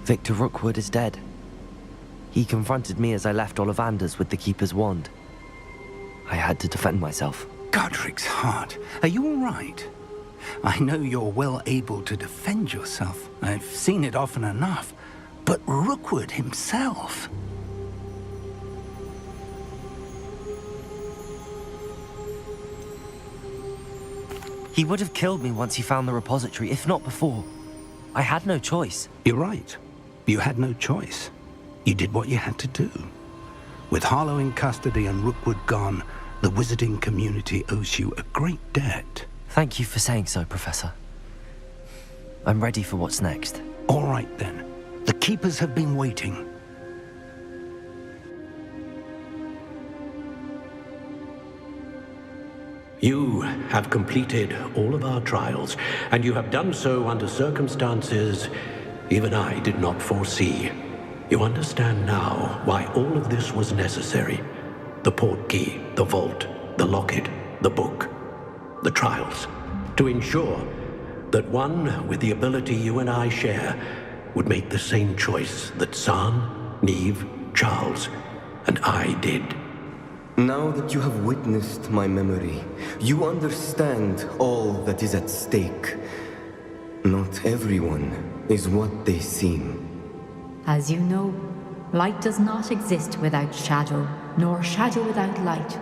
Victor Rookwood is dead. He confronted me as I left Ollivander's with the Keeper's wand. I had to defend myself. Godric's heart, are you all right? I know you're well able to defend yourself. I've seen it often enough. But Rookwood himself... He would have killed me once he found the repository, if not before. I had no choice. You're right. You had no choice. You did what you had to do. With Harlow in custody and Rookwood gone, the wizarding community owes you a great debt. Thank you for saying so, Professor. I'm ready for what's next. All right, then. The Keepers have been waiting. You have completed all of our trials, and you have done so under circumstances even I did not foresee. You understand now why all of this was necessary. The portkey, the vault, the locket, the book, the trials. To ensure that one with the ability you and I share would make the same choice that San, Neve, Charles, and I did. Now that you have witnessed my memory, you understand all that is at stake. Not everyone is what they seem. As you know, light does not exist without shadow, nor shadow without light.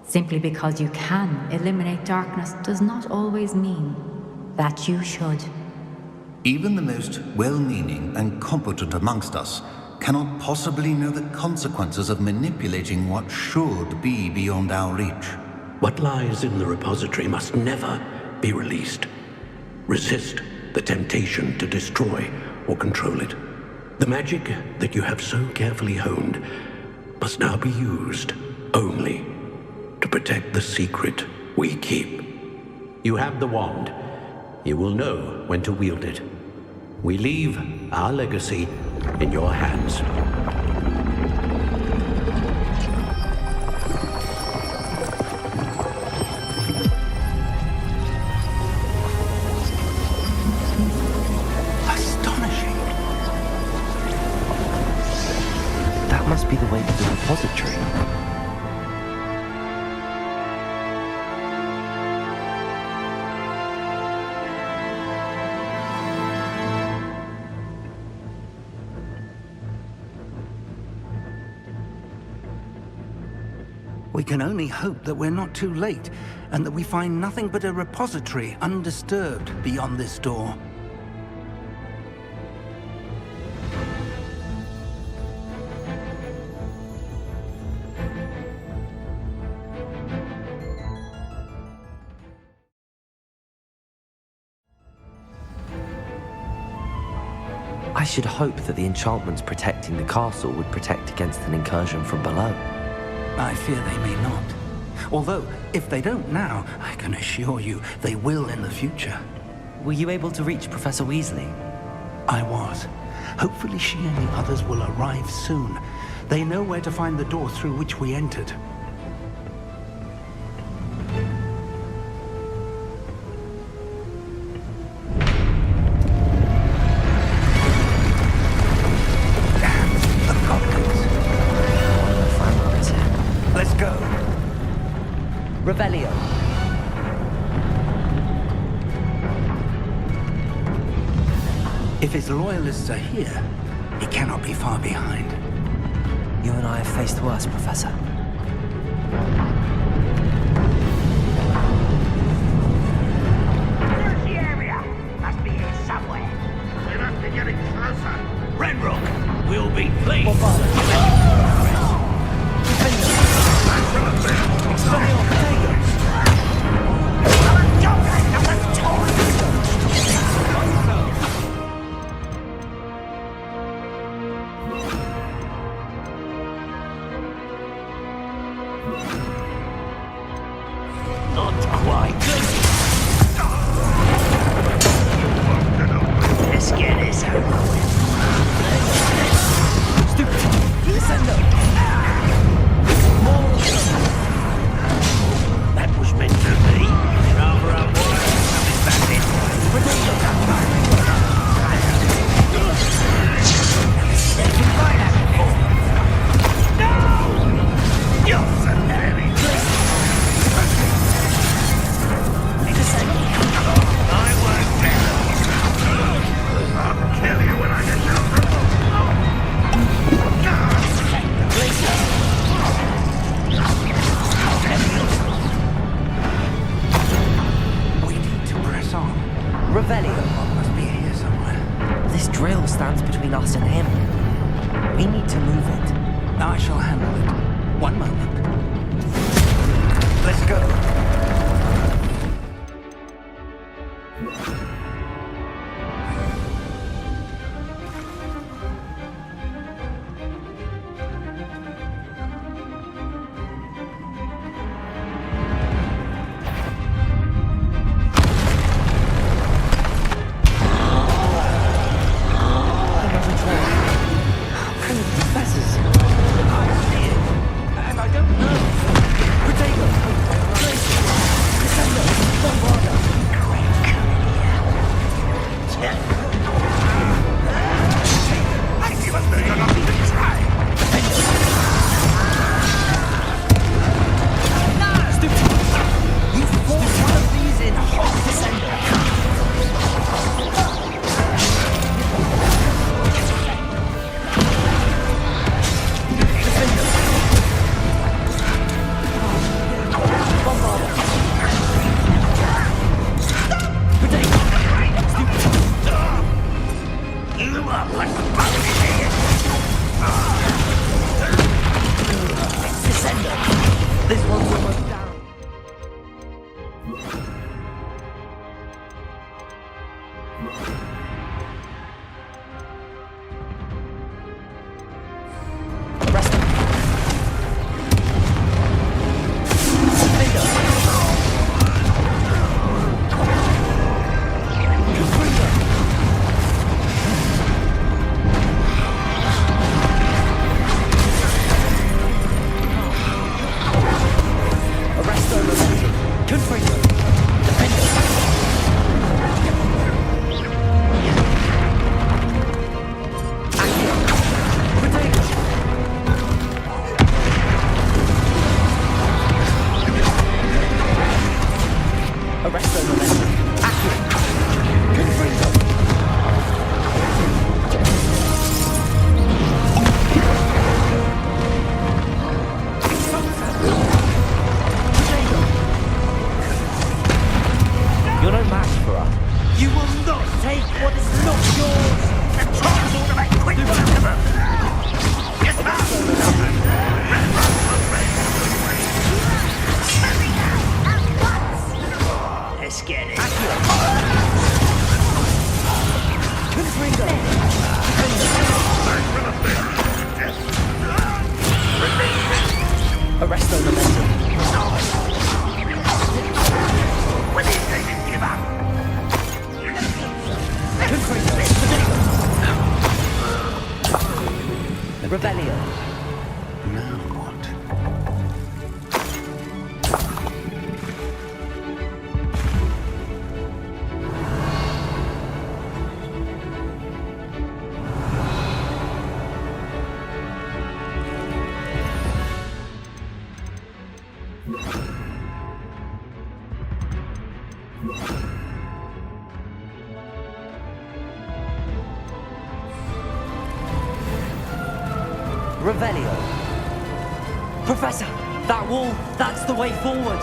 Simply because you can eliminate darkness does not always mean that you should. Even the most well-meaning and competent amongst us cannot possibly know the consequences of manipulating what should be beyond our reach. What lies in the repository must never be released. Resist the temptation to destroy or control it. The magic that you have so carefully honed must now be used only to protect the secret we keep. You have the wand. You will know when to wield it. We leave our legacy in your hands. That must be the way to the repository. We can only hope that we're not too late, and that we find nothing but a repository undisturbed beyond this door. I should hope that the enchantments protecting the castle would protect against an incursion from below. I fear they may not. Although, if they don't now, I can assure you they will in the future. Were you able to reach Professor Weasley? I was. Hopefully she and the others will arrive soon. They know where to find the door through which we entered. Revelio. If his loyalists are here, he cannot be far behind. You and I have faced worse, Professor. There's the area. Must be here somewhere. We must be getting closer. Renrook will be pleased. This drill stands between us and him. We need to move it. I shall handle it. One moment. Let's go. Revelio. Professor, that wall, that's the way forward.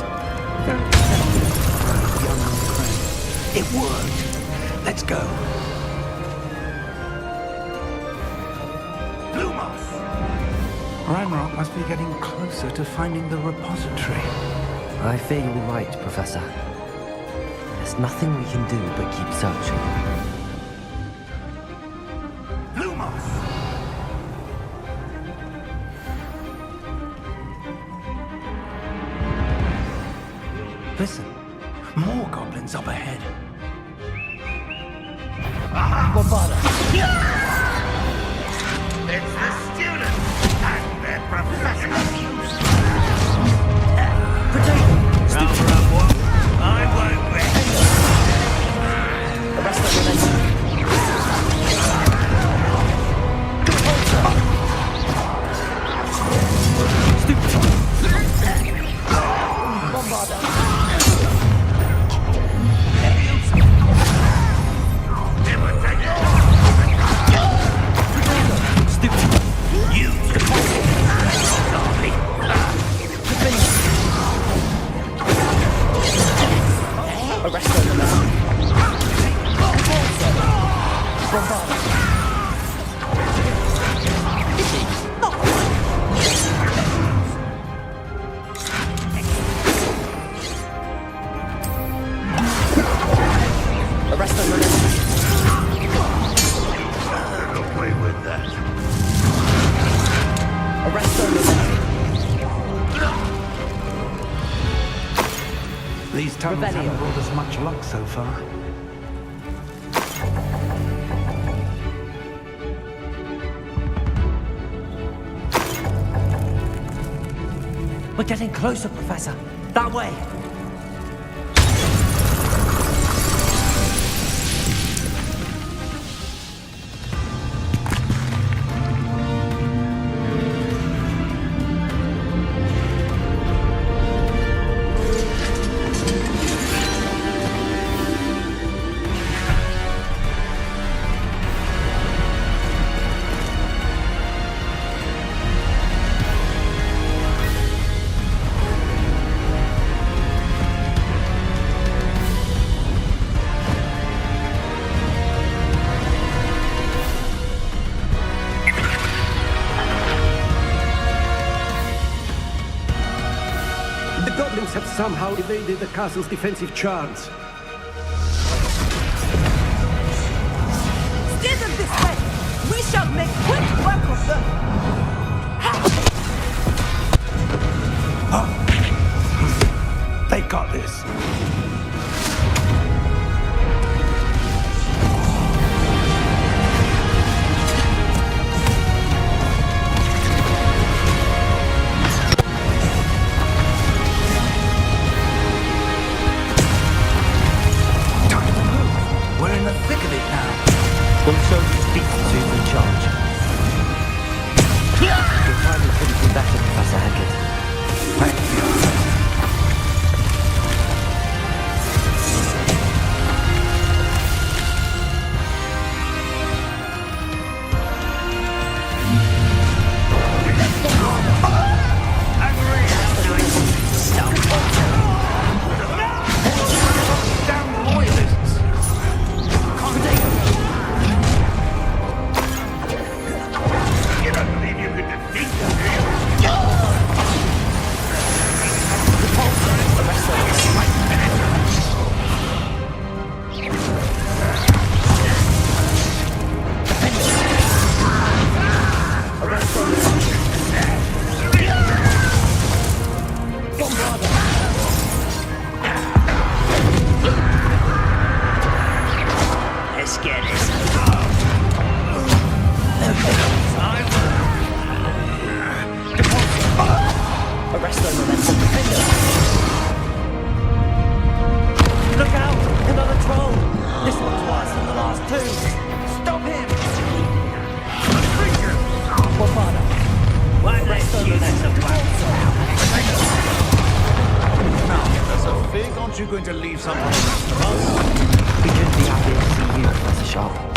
It worked. Let's go. Lumos! Ranrock must be getting closer to finding the repository. I fear you're right, Professor. There's nothing we can do but keep searching. Lumos! Listen, more goblins up ahead. It's the students and their professor. I won't win. Arrest them, Away with that. Arrest them. These tunnels haven't brought us much luck so far. We're getting closer, Professor. That way. Have somehow evaded the castle's defensive charge. Steer them this way! We shall make quick work of them! They got this. All soldiers beat the two in charge. Your timing couldn't be better, Professor Hackett. Thank you. Aren't you going to leave something for the rest of us? We couldn't be happier to see you, Professor Sharp.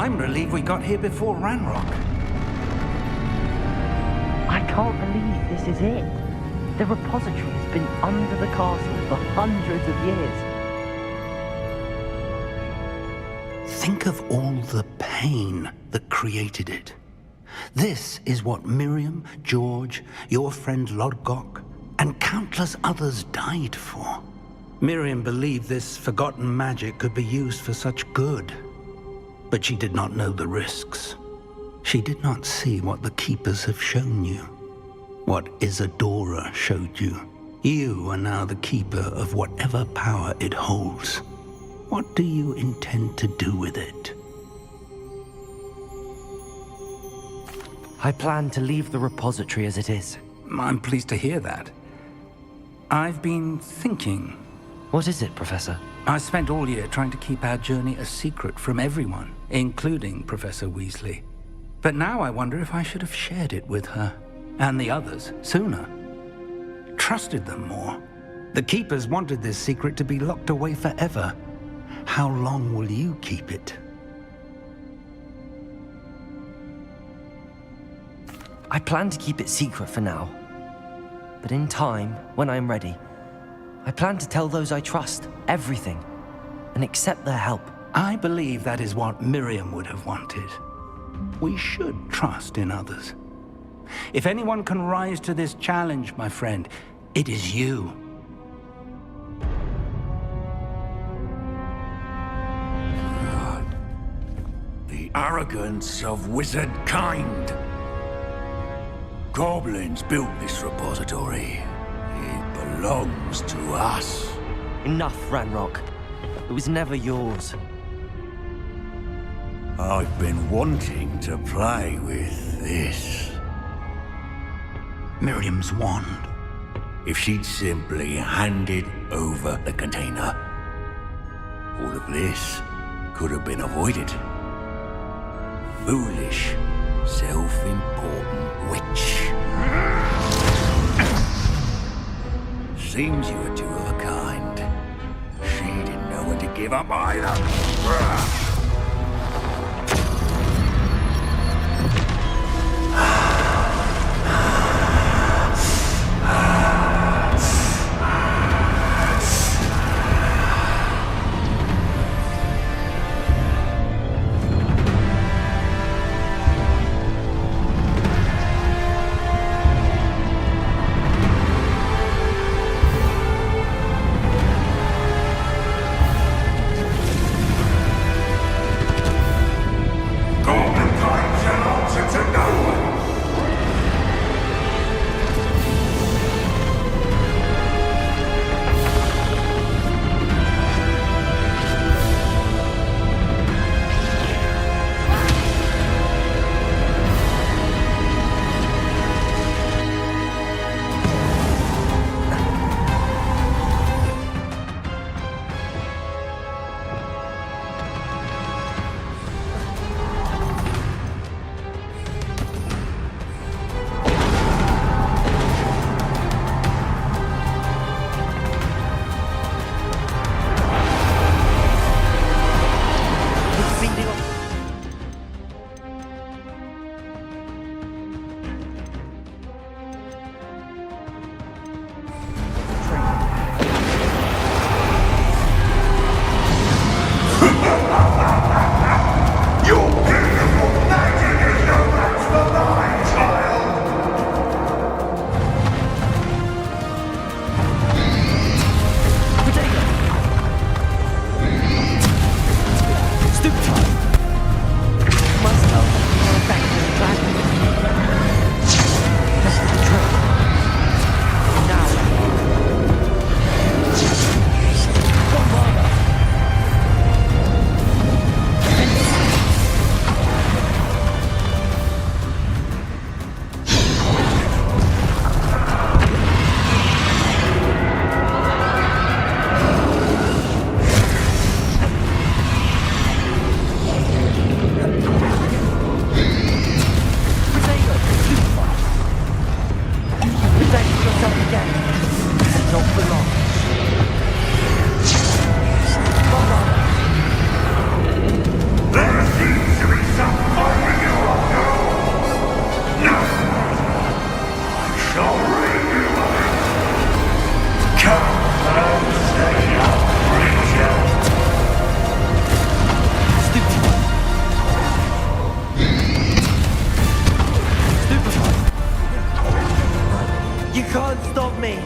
I'm relieved we got here before Ranrock. I can't believe this is it. The repository has been under the castle for hundreds of years. Think of all the pain that created it. This is what Miriam, George, your friend Lodgok, and countless others died for. Miriam believed this forgotten magic could be used for such good. But she did not know the risks. She did not see what the Keepers have shown you. What Isadora showed you. You are now the Keeper of whatever power it holds. What do you intend to do with it? I plan to leave the repository as it is. I'm pleased to hear that. I've been thinking. What is it, Professor? I spent all year trying to keep our journey a secret from everyone, including Professor Weasley. But now I wonder if I should have shared it with her, and the others, sooner. Trusted them more. The Keepers wanted this secret to be locked away forever. How long will you keep it? I plan to keep it secret for now. But in time, when I'm ready, I plan to tell those I trust everything and accept their help. I believe that is what Miriam would have wanted. We should trust in others. If anyone can rise to this challenge, my friend, it is you. The arrogance of wizard kind. Goblins built this repository. It belongs to us. Enough, Ranrock. It was never yours. I've been wanting to play with this. Miriam's wand. If she'd simply handed over the container, all of this could have been avoided. Foolish, self-important witch. Seems you were two of a kind. She didn't know when to give up either. You can't stop me!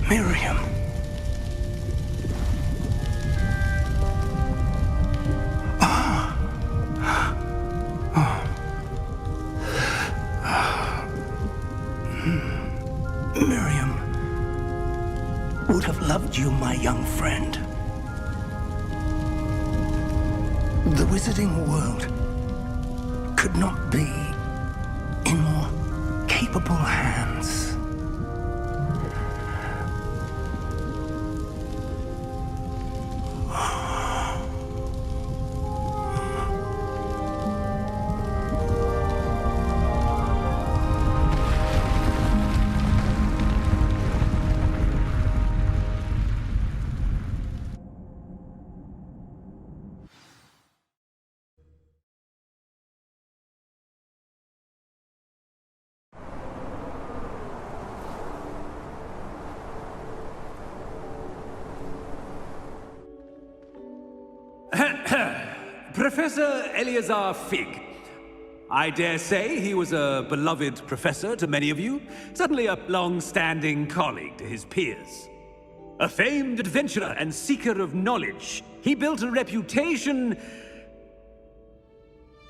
Miriam. Miriam would have loved you, my young friend. The wizarding world could not be in more capable hands. Professor Eleazar Fig. I dare say he was a beloved professor to many of you, certainly a long-standing colleague to his peers. A famed adventurer and seeker of knowledge, he built a reputation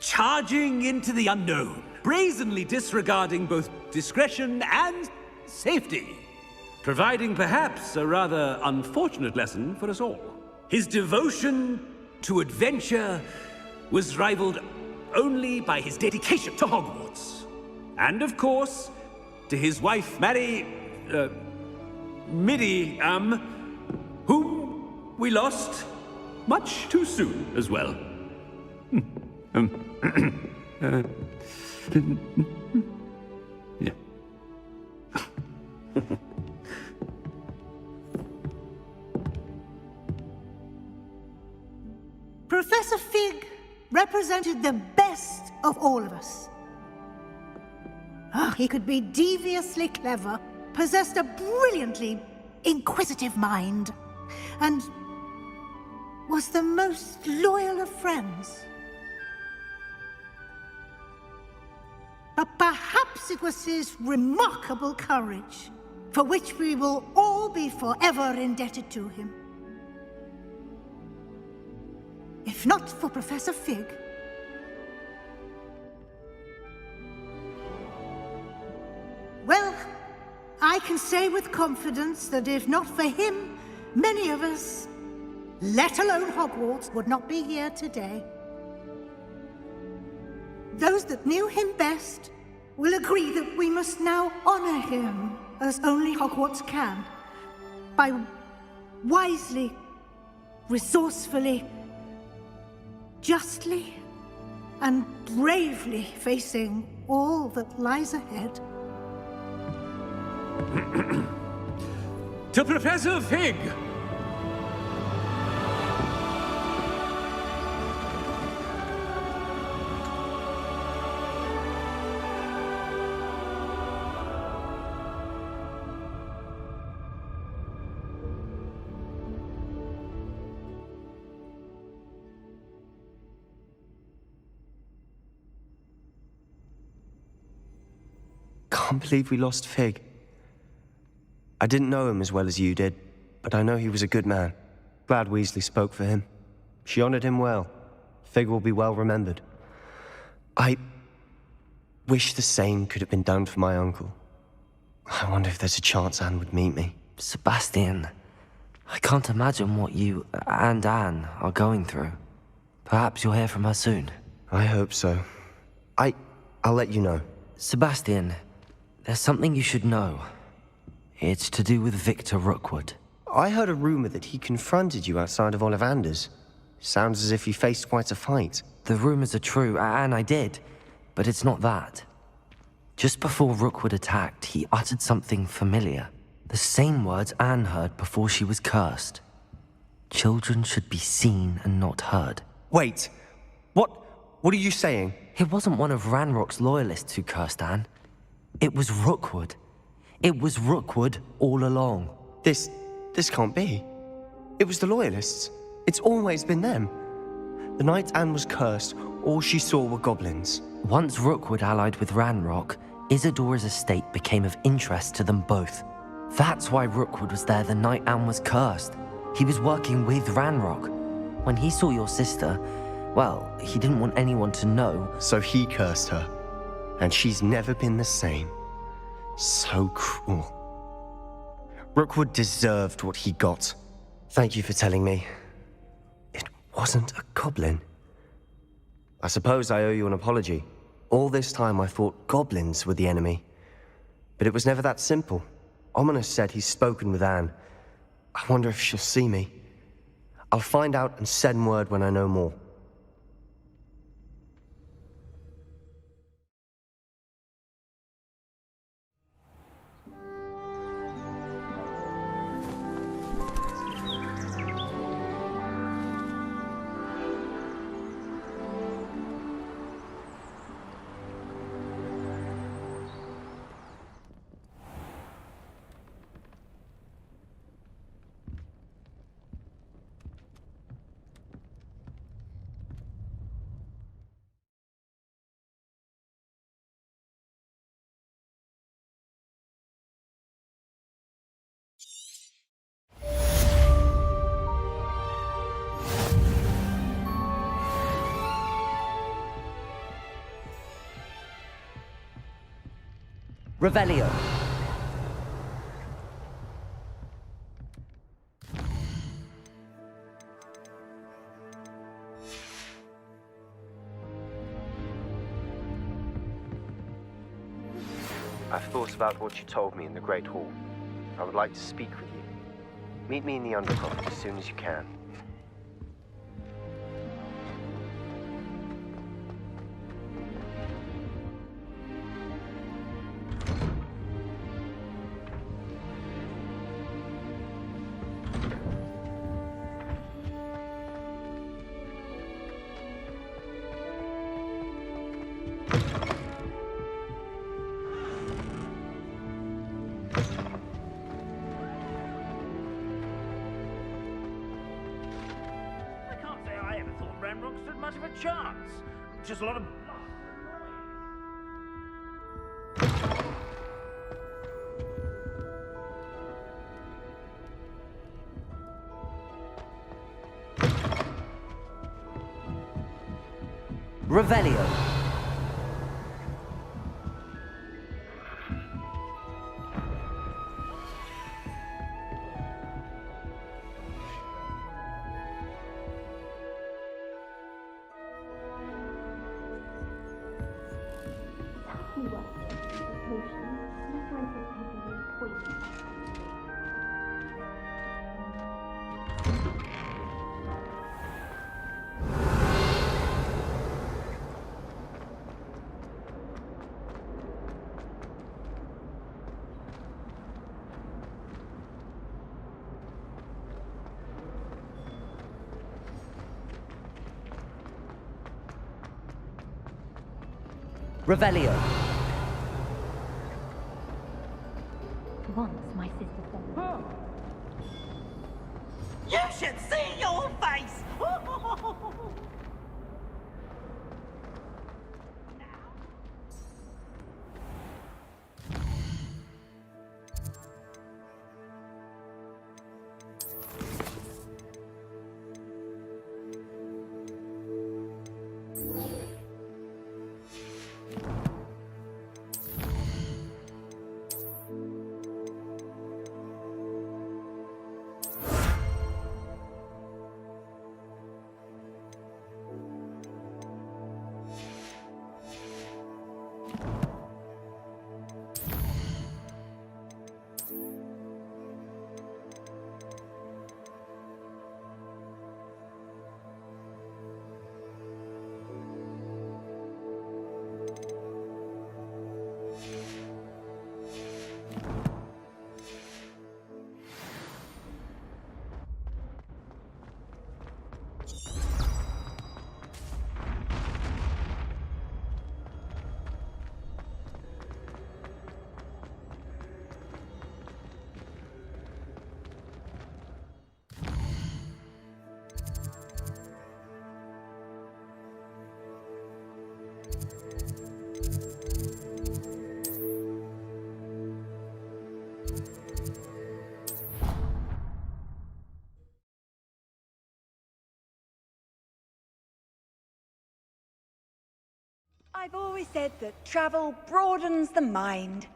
charging into the unknown, brazenly disregarding both discretion and safety, providing perhaps a rather unfortunate lesson for us all. His devotion to adventure was rivaled only by his dedication to Hogwarts. And of course, to his wife, Midi, whom we lost much too soon as well. Yeah. Professor Fig represented the best of all of us. He could be deviously clever, possessed a brilliantly inquisitive mind, and was the most loyal of friends. But perhaps it was his remarkable courage, for which we will all be forever indebted to him. If not for Professor Fig, well, I can say with confidence that if not for him, many of us, let alone Hogwarts, would not be here today. Those that knew him best will agree that we must now honor him as only Hogwarts can, by wisely, resourcefully, justly and bravely facing all that lies ahead. To Professor Fig! Can't believe we lost Fig. I didn't know him as well as you did, but I know he was a good man. Glad Weasley spoke for him. She honored him well. Fig will be well remembered. I wish the same could have been done for my uncle. I wonder if there's a chance Anne would meet me. Sebastian, I can't imagine what you and Anne are going through. Perhaps you'll hear from her soon. I hope so. I'll let you know. Sebastian, there's something you should know. It's to do with Victor Rookwood. I heard a rumor that he confronted you outside of Ollivander's. Sounds as if he faced quite a fight. The rumors are true, and I did, but it's not that. Just before Rookwood attacked, he uttered something familiar. The same words Anne heard before she was cursed. Children should be seen and not heard. Wait, what are you saying? It wasn't one of Ranrock's loyalists who cursed Anne. It was Rookwood. It was Rookwood all along. This can't be. It was the Loyalists. It's always been them. The night Anne was cursed, all she saw were goblins. Once Rookwood allied with Ranrock, Isadora's estate became of interest to them both. That's why Rookwood was there the night Anne was cursed. He was working with Ranrock. When he saw your sister, well, he didn't want anyone to know. So he cursed her. And she's never been the same. So cruel. Rookwood deserved what he got. Thank you for telling me. It wasn't a goblin. I suppose I owe you an apology. All this time I thought goblins were the enemy. But it was never that simple. Ominous said he's spoken with Anne. I wonder if she'll see me. I'll find out and send word when I know more. Revelio. I've thought about what you told me in the Great Hall. I would like to speak with you. Meet me in the Underground as soon as you can. Much of a chance. Just a lot of... Revelio. Revelio. Once my sister said, You should see your face! I've always said that travel broadens the mind.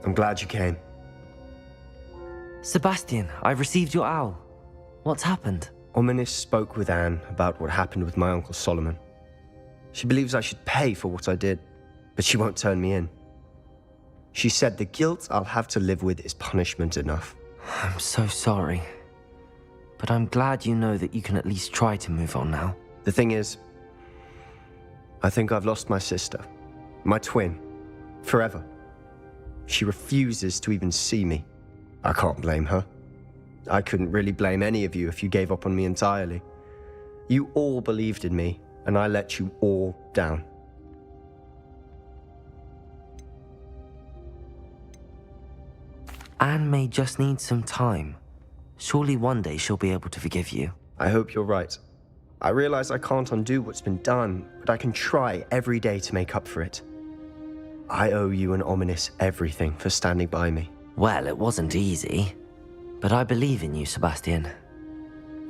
I'm glad you came. Sebastian, I've received your owl. What's happened? Ominis spoke with Anne about what happened with my Uncle Solomon. She believes I should pay for what I did, but she won't turn me in. She said the guilt I'll have to live with is punishment enough. I'm so sorry. But I'm glad you know that you can at least try to move on now. The thing is, I think I've lost my sister, my twin, forever. She refuses to even see me. I can't blame her. I couldn't really blame any of you if you gave up on me entirely. You all believed in me, and I let you all down. Anne may just need some time. Surely one day she'll be able to forgive you. I hope you're right. I realize I can't undo what's been done, but I can try every day to make up for it. I owe you and Ominis everything for standing by me. Well, it wasn't easy. But I believe in you, Sebastian.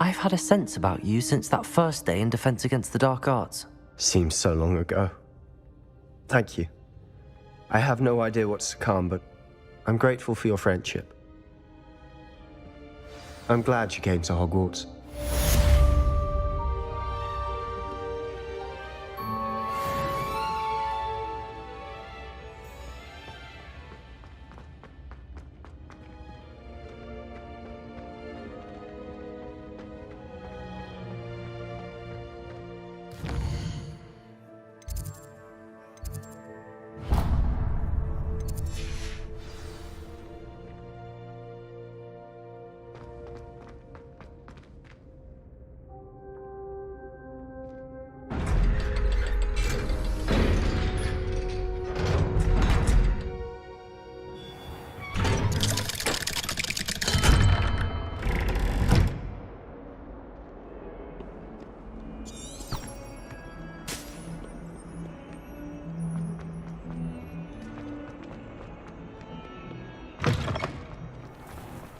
I've had a sense about you since that first day in Defense Against the Dark Arts. Seems so long ago. Thank you. I have no idea what's to come, but I'm grateful for your friendship. I'm glad you came to Hogwarts.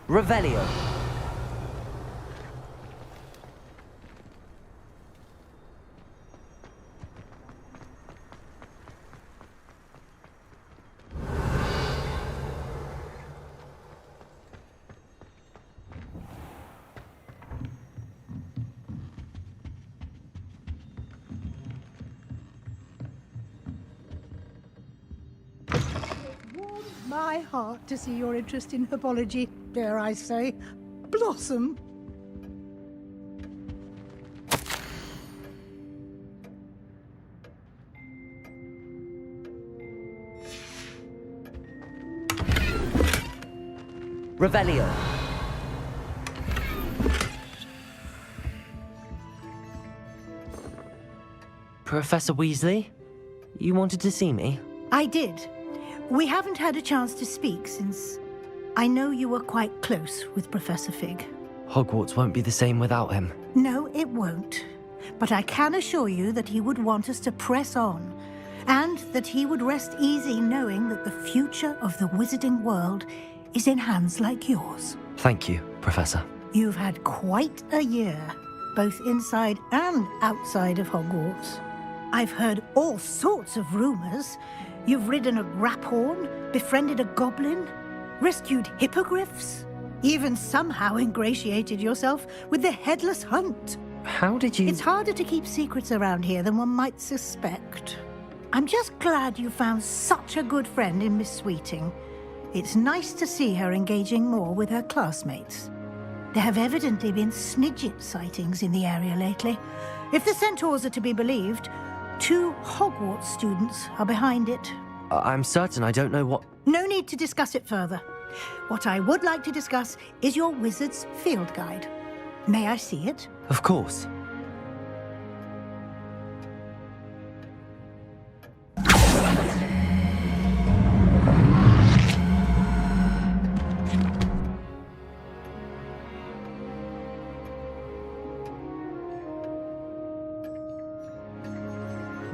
Revelio. My heart to see your interest in herbology, dare I say, blossom. Revelio. Professor Weasley, you wanted to see me? I did. We haven't had a chance to speak since I know you were quite close with Professor Fig. Hogwarts won't be the same without him. No, it won't. But I can assure you that he would want us to press on, and that he would rest easy knowing that the future of the wizarding world is in hands like yours. Thank you, Professor. You've had quite a year, both inside and outside of Hogwarts. I've heard all sorts of rumors. You've ridden a graphorn, befriended a goblin, rescued hippogriffs, even somehow ingratiated yourself with the Headless Hunt. How did you... It's harder to keep secrets around here than one might suspect. I'm just glad you found such a good friend in Miss Sweeting. It's nice to see her engaging more with her classmates. There have evidently been Snidget sightings in the area lately. If the centaurs are to be believed, 2 Hogwarts students are behind it. I'm certain I don't know what... No need to discuss it further. What I would like to discuss is your wizard's field guide. May I see it? Of course.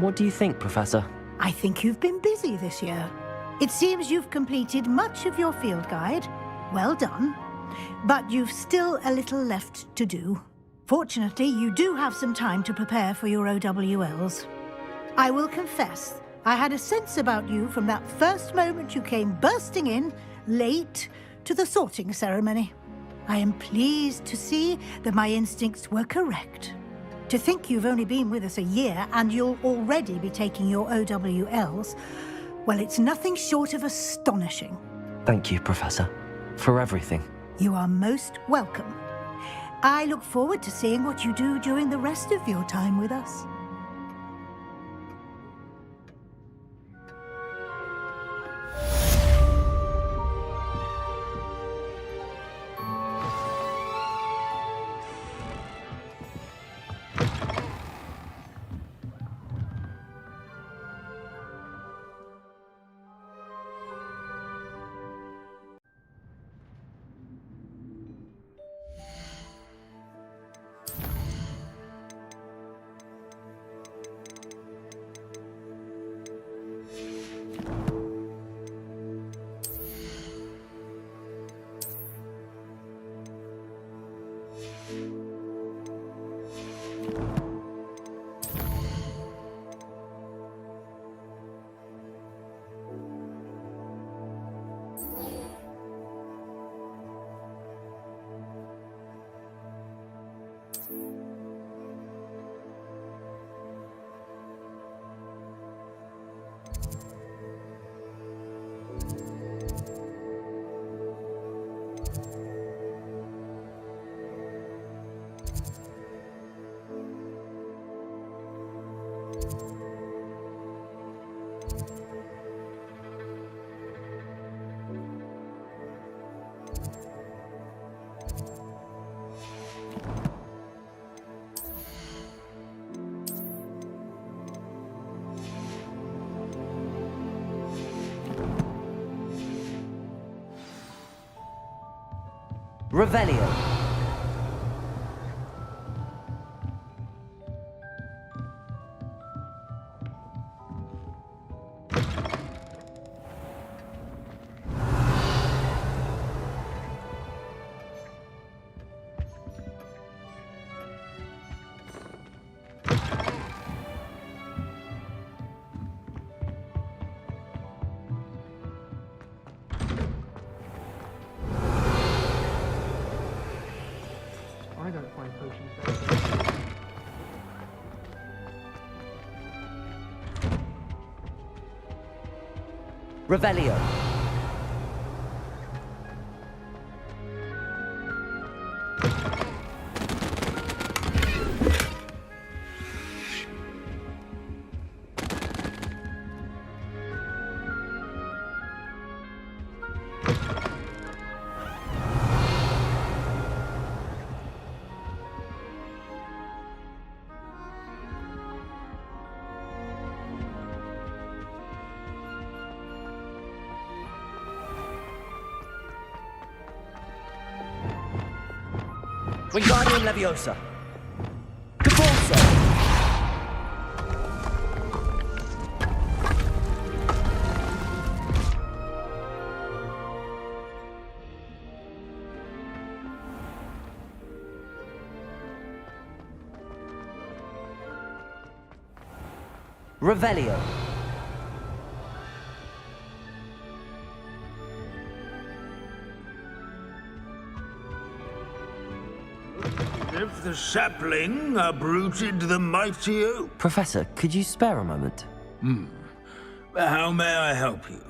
What do you think, Professor? I think you've been busy this year. It seems you've completed much of your field guide. Well done. But you've still a little left to do. Fortunately, you do have some time to prepare for your OWLs. I will confess, I had a sense about you from that first moment you came bursting in, late, to the sorting ceremony. I am pleased to see that my instincts were correct. To think you've only been with us a year and you'll already be taking your OWLs, well, it's nothing short of astonishing. Thank you, Professor, for everything. You are most welcome. I look forward to seeing what you do during the rest of your time with us. Revelio. Revelio. Wingardium Leviosa. Caborso. Revelio. If the sapling uprooted the mighty oak. Professor, could you spare a moment? How may I help you?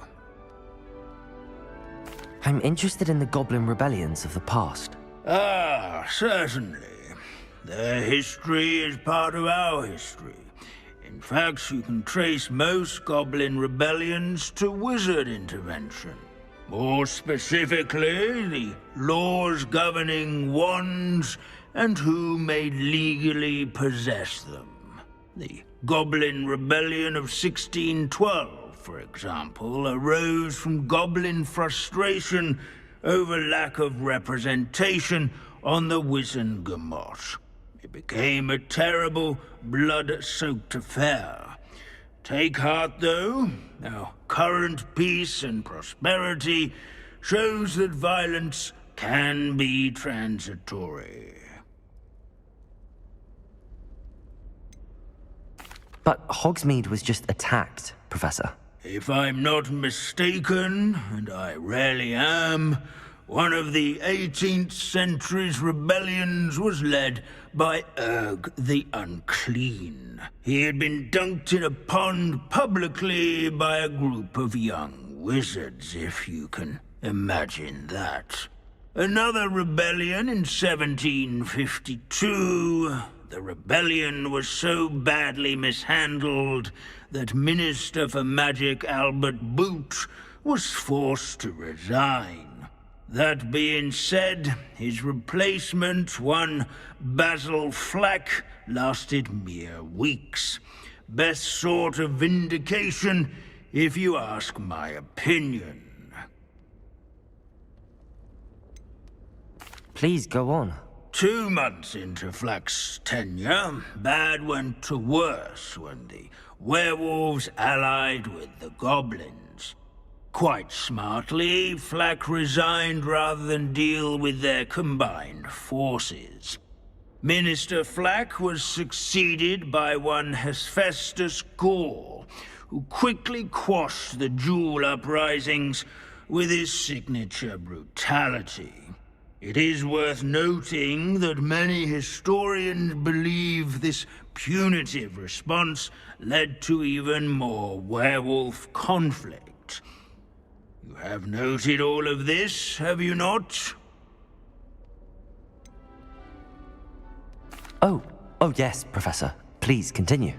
I'm interested in the goblin rebellions of the past. Ah, certainly. Their history is part of our history. In fact, you can trace most goblin rebellions to wizard intervention. More specifically, the laws governing wands and who may legally possess them. The Goblin Rebellion of 1612, for example, arose from goblin frustration over lack of representation on the Wizengamot. It became a terrible, blood-soaked affair, Take heart, though. Our current peace and prosperity shows that violence can be transitory. But Hogsmeade was just attacked, Professor. If I'm not mistaken, and I rarely am, one of the 18th century's rebellions was led by Urg the Unclean. He had been dunked in a pond publicly by a group of young wizards, if you can imagine that. Another rebellion in 1752. The rebellion was so badly mishandled that Minister for Magic Albert Boot was forced to resign. That being said, his replacement, one Basil Flack, lasted mere weeks. Best sort of vindication, if you ask my opinion. Please go on. 2 months into Flack's tenure, bad went to worse when the werewolves allied with the goblins. Quite smartly, Flack resigned rather than deal with their combined forces. Minister Flack was succeeded by one Hephaestus Gore, who quickly quashed the Jewel uprisings with his signature brutality. It is worth noting that many historians believe this punitive response led to even more werewolf conflict. You have noted all of this, have you not? Oh yes, Professor. Please continue.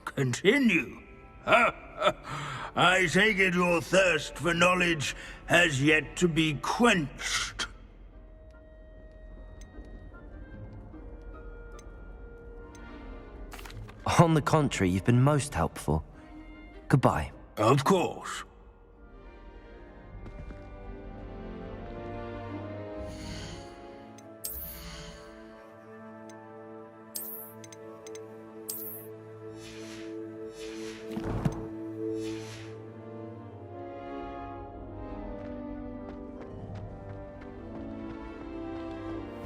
Continue? I take it your thirst for knowledge has yet to be quenched. On the contrary, you've been most helpful. Goodbye. Of course.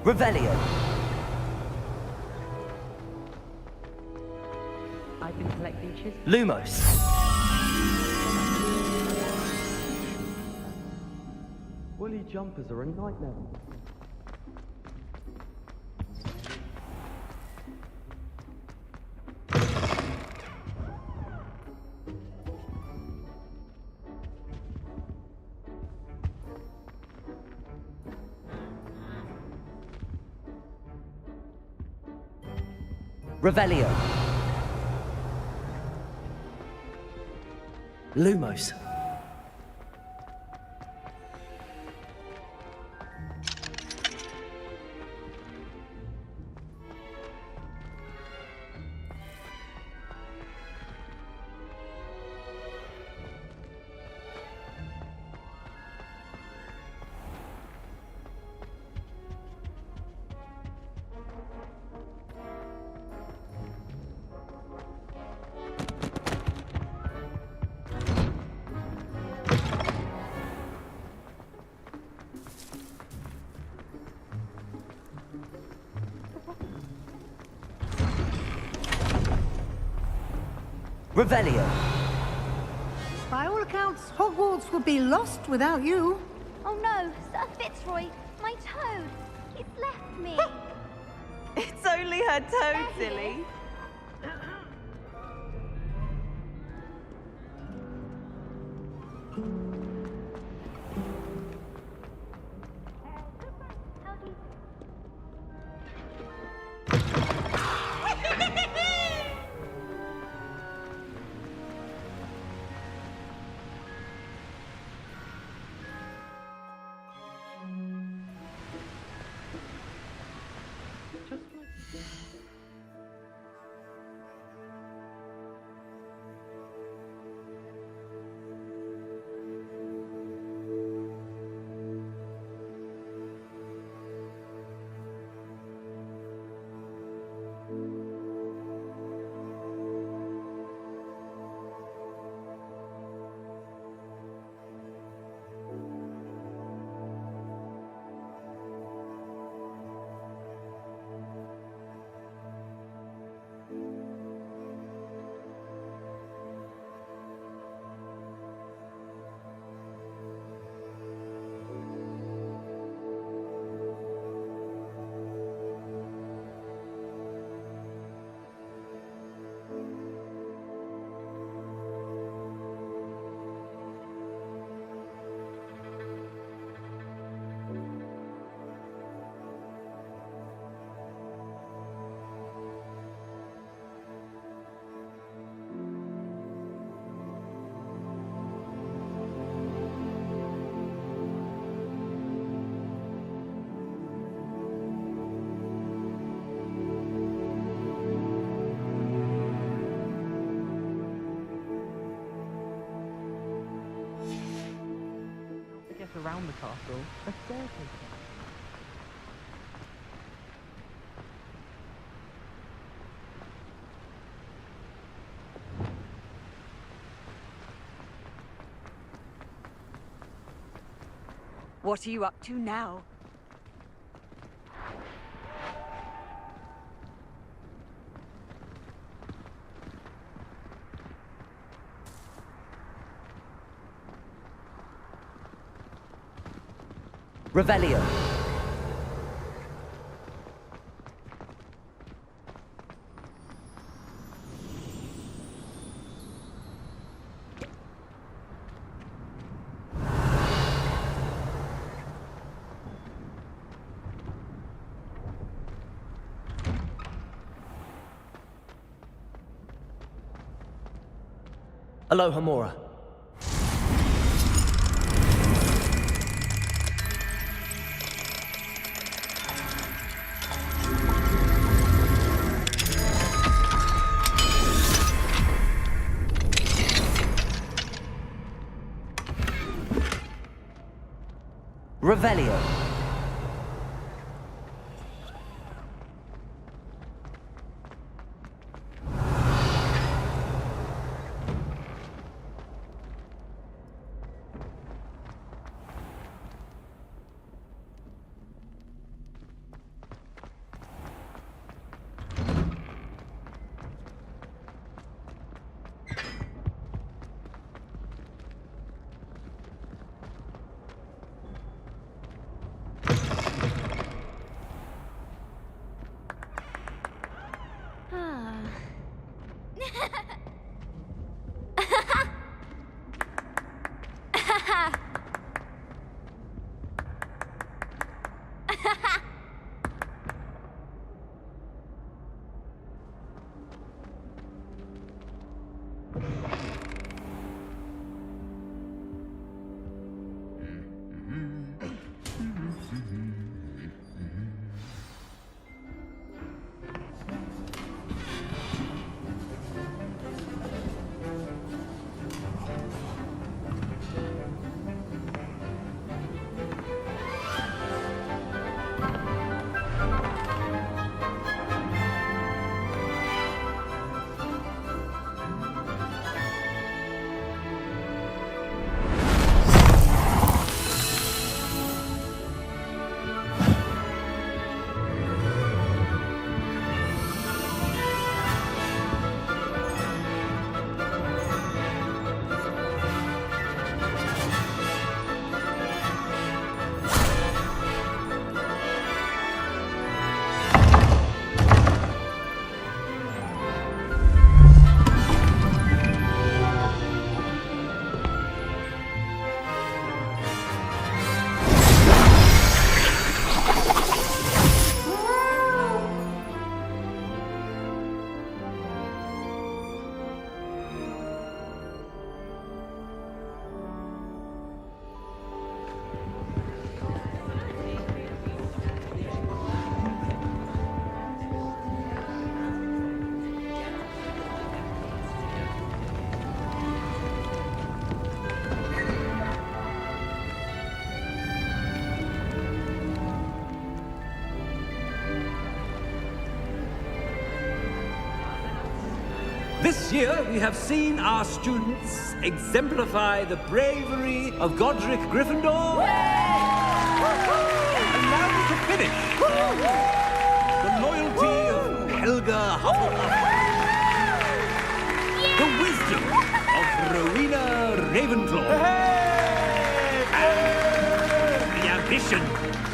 Revelio. I've been collecting chisels. Lumos. Woolly jumpers are a nightmare. Revelio. Lumos. Revelio. By all accounts, Hogwarts would be lost without you. Oh no, Sir Fitzroy, my toad. He's left me. It's only her toad, silly. around the castle, a staircase. What are you up to now? Revelio. Aloha Mora. Revelio. This year, we have seen our students exemplify the bravery of Godric Gryffindor. And now we can finish. The loyalty of Helga Hufflepuff. The wisdom of Rowena Ravenclaw. And the ambition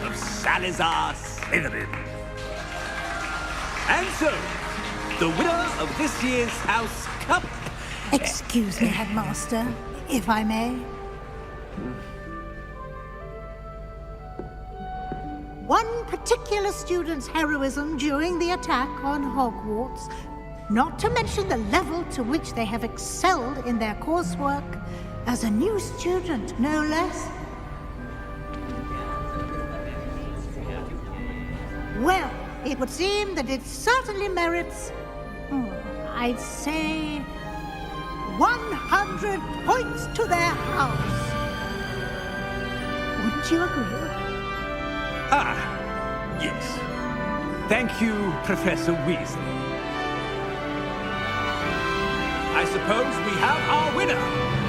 of Salazar Slytherin. And so, the winner of this year's House Cup... Excuse me, Headmaster, if I may. One particular student's heroism during the attack on Hogwarts, not to mention the level to which they have excelled in their coursework, as a new student, no less. Well, it would seem that it certainly merits... I'd say 100 points to their house. Would Don't you agree? Ah, yes. Thank you, Professor Weasley. I suppose we have our winner.